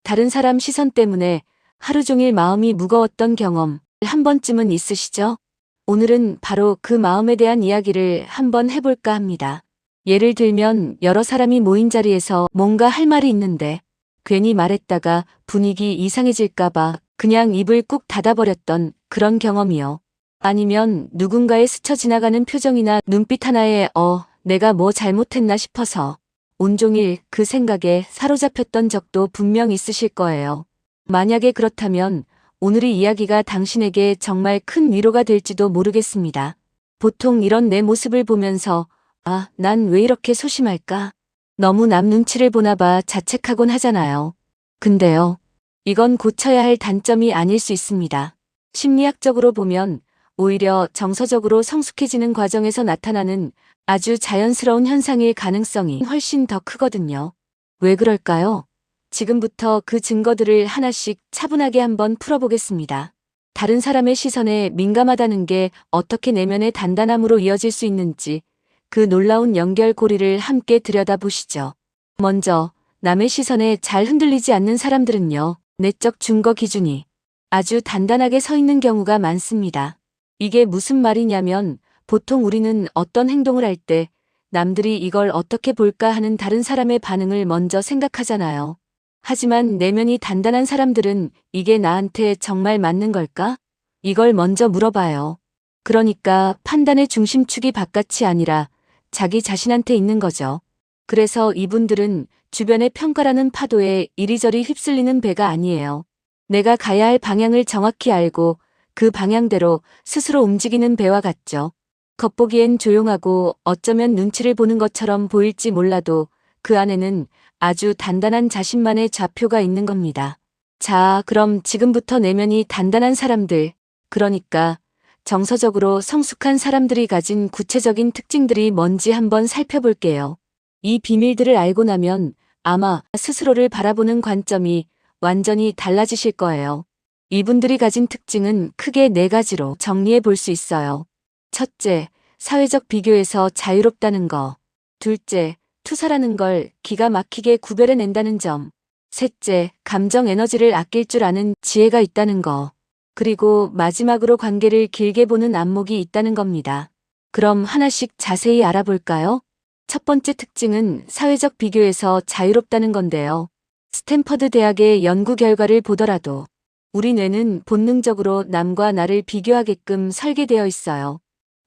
다른 사람 시선 때문에 하루 종일 마음이 무거웠던 경험 한 번쯤은 있으시죠? 오늘은 바로 그 마음에 대한 이야기를 한번 해볼까 합니다. 예를 들면 여러 사람이 모인 자리에서 뭔가 할 말이 있는데 괜히 말했다가 분위기 이상해질까봐 그냥 입을 꾹 닫아버렸던 그런 경험이요. 아니면 누군가의 스쳐 지나가는 표정이나 눈빛 하나에 내가 뭐 잘못했나 싶어서 온종일 그 생각에 사로잡혔던 적도 분명 있으실 거예요. 만약에 그렇다면 오늘의 이야기가 당신에게 정말 큰 위로가 될지도 모르겠습니다. 보통 이런 내 모습을 보면서 난 왜 이렇게 소심할까? 너무 남 눈치를 보나 봐 자책하곤 하잖아요. 근데요, 이건 고쳐야 할 단점이 아닐 수 있습니다. 심리학적으로 보면 오히려 정서적으로 성숙해지는 과정에서 나타나는 아주 자연스러운 현상일 가능성이 훨씬 더 크거든요. 왜 그럴까요? 지금부터 그 증거들을 하나씩 차분하게 한번 풀어보겠습니다. 다른 사람의 시선에 민감하다는 게 어떻게 내면의 단단함으로 이어질 수 있는지 그 놀라운 연결고리를 함께 들여다보시죠. 먼저 남의 시선에 잘 흔들리지 않는 사람들은요, 내적 증거 기준이 아주 단단하게 서 있는 경우가 많습니다. 이게 무슨 말이냐면 보통 우리는 어떤 행동을 할 때 남들이 이걸 어떻게 볼까 하는 다른 사람의 반응을 먼저 생각하잖아요. 하지만 내면이 단단한 사람들은 이게 나한테 정말 맞는 걸까? 이걸 먼저 물어봐요. 그러니까 판단의 중심축이 바깥이 아니라 자기 자신한테 있는 거죠. 그래서 이분들은 주변의 평가라는 파도에 이리저리 휩쓸리는 배가 아니에요. 내가 가야 할 방향을 정확히 알고 그 방향대로 스스로 움직이는 배와 같죠. 겉보기엔 조용하고 어쩌면 눈치를 보는 것처럼 보일지 몰라도 그 안에는 아주 단단한 자신만의 좌표가 있는 겁니다. 자, 그럼 지금부터 내면이 단단한 사람들, 그러니까 정서적으로 성숙한 사람들이 가진 구체적인 특징들이 뭔지 한번 살펴볼게요. 이 비밀들을 알고 나면 아마 스스로를 바라보는 관점이 완전히 달라지실 거예요. 이분들이 가진 특징은 크게 4가지로 정리해 볼 수 있어요. 첫째, 사회적 비교에서 자유롭다는 거. 둘째, 투사라는 걸 기가 막히게 구별해낸다는 점. 셋째, 감정 에너지를 아낄 줄 아는 지혜가 있다는 거. 그리고 마지막으로 관계를 길게 보는 안목이 있다는 겁니다. 그럼 하나씩 자세히 알아볼까요? 첫 번째 특징은 사회적 비교에서 자유롭다는 건데요. 스탠퍼드 대학의 연구 결과를 보더라도 우리 뇌는 본능적으로 남과 나를 비교하게끔 설계되어 있어요.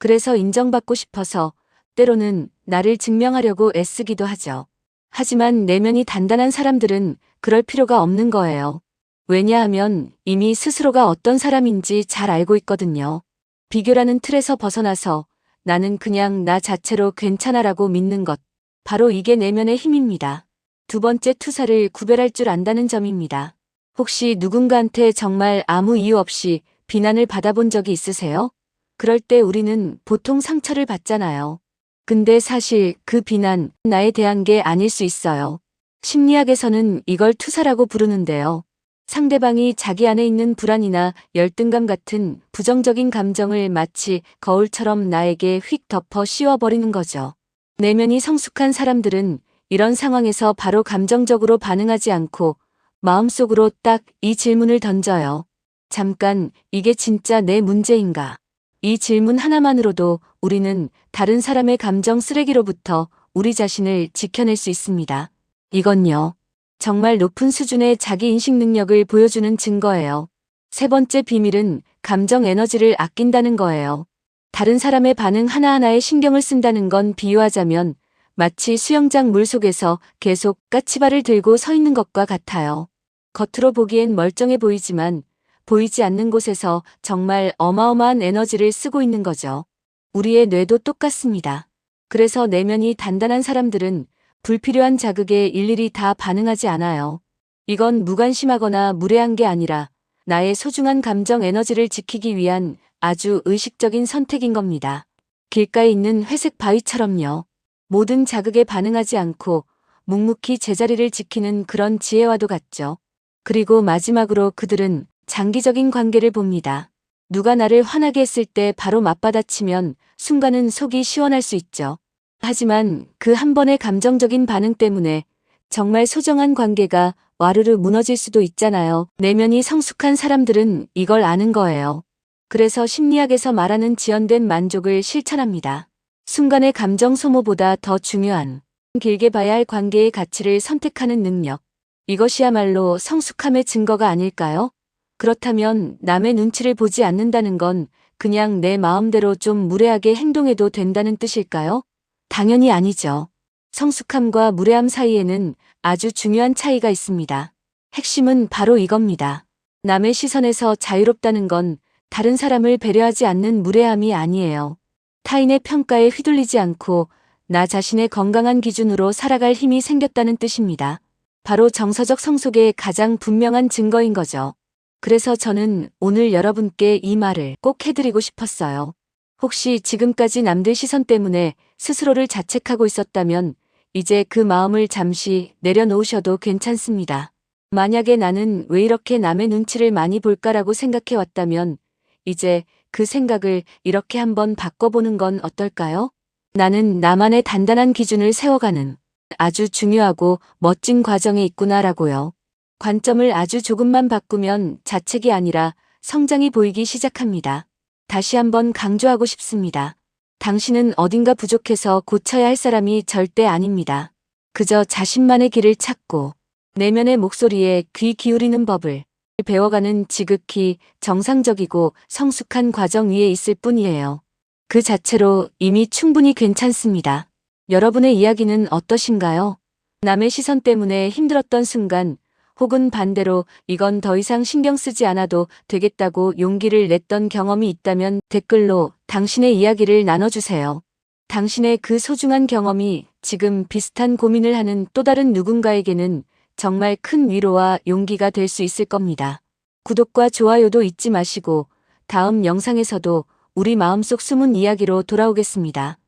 그래서 인정받고 싶어서 때로는 나를 증명하려고 애쓰기도 하죠. 하지만 내면이 단단한 사람들은 그럴 필요가 없는 거예요. 왜냐하면 이미 스스로가 어떤 사람인지 잘 알고 있거든요. 비교라는 틀에서 벗어나서 나는 그냥 나 자체로 괜찮아라고 믿는 것. 바로 이게 내면의 힘입니다. 두 번째, 투사를 구별할 줄 안다는 점입니다. 혹시 누군가한테 정말 아무 이유 없이 비난을 받아본 적이 있으세요? 그럴 때 우리는 보통 상처를 받잖아요. 근데 사실 그 비난 나에 대한 게 아닐 수 있어요. 심리학에서는 이걸 투사라고 부르는데요. 상대방이 자기 안에 있는 불안이나 열등감 같은 부정적인 감정을 마치 거울처럼 나에게 휙 덮어 씌워버리는 거죠. 내면이 성숙한 사람들은 이런 상황에서 바로 감정적으로 반응하지 않고 마음속으로 딱 이 질문을 던져요. 잠깐, 이게 진짜 내 문제인가? 이 질문 하나만으로도 우리는 다른 사람의 감정 쓰레기로부터 우리 자신을 지켜낼 수 있습니다. 이건요, 정말 높은 수준의 자기인식 능력을 보여주는 증거예요. 세 번째 비밀은 감정 에너지를 아낀다는 거예요. 다른 사람의 반응 하나하나에 신경을 쓴다는 건 비유하자면 마치 수영장 물속에서 계속 까치발을 들고 서 있는 것과 같아요. 겉으로 보기엔 멀쩡해 보이지만 보이지 않는 곳에서 정말 어마어마한 에너지를 쓰고 있는 거죠. 우리의 뇌도 똑같습니다. 그래서 내면이 단단한 사람들은 불필요한 자극에 일일이 다 반응하지 않아요. 이건 무관심하거나 무례한 게 아니라 나의 소중한 감정 에너지를 지키기 위한 아주 의식적인 선택인 겁니다. 길가에 있는 회색 바위처럼요. 모든 자극에 반응하지 않고 묵묵히 제자리를 지키는 그런 지혜와도 같죠. 그리고 마지막으로 그들은 장기적인 관계를 봅니다. 누가 나를 화나게 했을 때 바로 맞받아치면 순간은 속이 시원할 수 있죠. 하지만 그 한 번의 감정적인 반응 때문에 정말 소중한 관계가 와르르 무너질 수도 있잖아요. 내면이 성숙한 사람들은 이걸 아는 거예요. 그래서 심리학에서 말하는 지연된 만족을 실천합니다. 순간의 감정 소모보다 더 중요한 길게 봐야 할 관계의 가치를 선택하는 능력. 이것이야말로 성숙함의 증거가 아닐까요? 그렇다면 남의 눈치를 보지 않는다는 건 그냥 내 마음대로 좀 무례하게 행동해도 된다는 뜻일까요? 당연히 아니죠. 성숙함과 무례함 사이에는 아주 중요한 차이가 있습니다. 핵심은 바로 이겁니다. 남의 시선에서 자유롭다는 건 다른 사람을 배려하지 않는 무례함이 아니에요. 타인의 평가에 휘둘리지 않고 나 자신의 건강한 기준으로 살아갈 힘이 생겼다는 뜻입니다. 바로 정서적 성숙의 가장 분명한 증거인 거죠. 그래서 저는 오늘 여러분께 이 말을 꼭 해드리고 싶었어요. 혹시 지금까지 남들 시선 때문에 스스로를 자책하고 있었다면 이제 그 마음을 잠시 내려놓으셔도 괜찮습니다. 만약에 나는 왜 이렇게 남의 눈치를 많이 볼까라고 생각해 왔다면 이제 그 생각을 이렇게 한번 바꿔보는 건 어떨까요? 나는 나만의 단단한 기준을 세워가는 아주 중요하고 멋진 과정에 있구나라고요. 관점을 아주 조금만 바꾸면 자책이 아니라 성장이 보이기 시작합니다. 다시 한번 강조하고 싶습니다. 당신은 어딘가 부족해서 고쳐야 할 사람이 절대 아닙니다. 그저 자신만의 길을 찾고 내면의 목소리에 귀 기울이는 법을 배워가는 지극히 정상적이고 성숙한 과정 위에 있을 뿐이에요. 그 자체로 이미 충분히 괜찮습니다. 여러분의 이야기는 어떠신가요? 남의 시선 때문에 힘들었던 순간, 혹은 반대로 이건 더 이상 신경 쓰지 않아도 되겠다고 용기를 냈던 경험이 있다면 댓글로 당신의 이야기를 나눠주세요. 당신의 그 소중한 경험이 지금 비슷한 고민을 하는 또 다른 누군가에게는 정말 큰 위로와 용기가 될 수 있을 겁니다. 구독과 좋아요도 잊지 마시고 다음 영상에서도 우리 마음속 숨은 이야기로 돌아오겠습니다.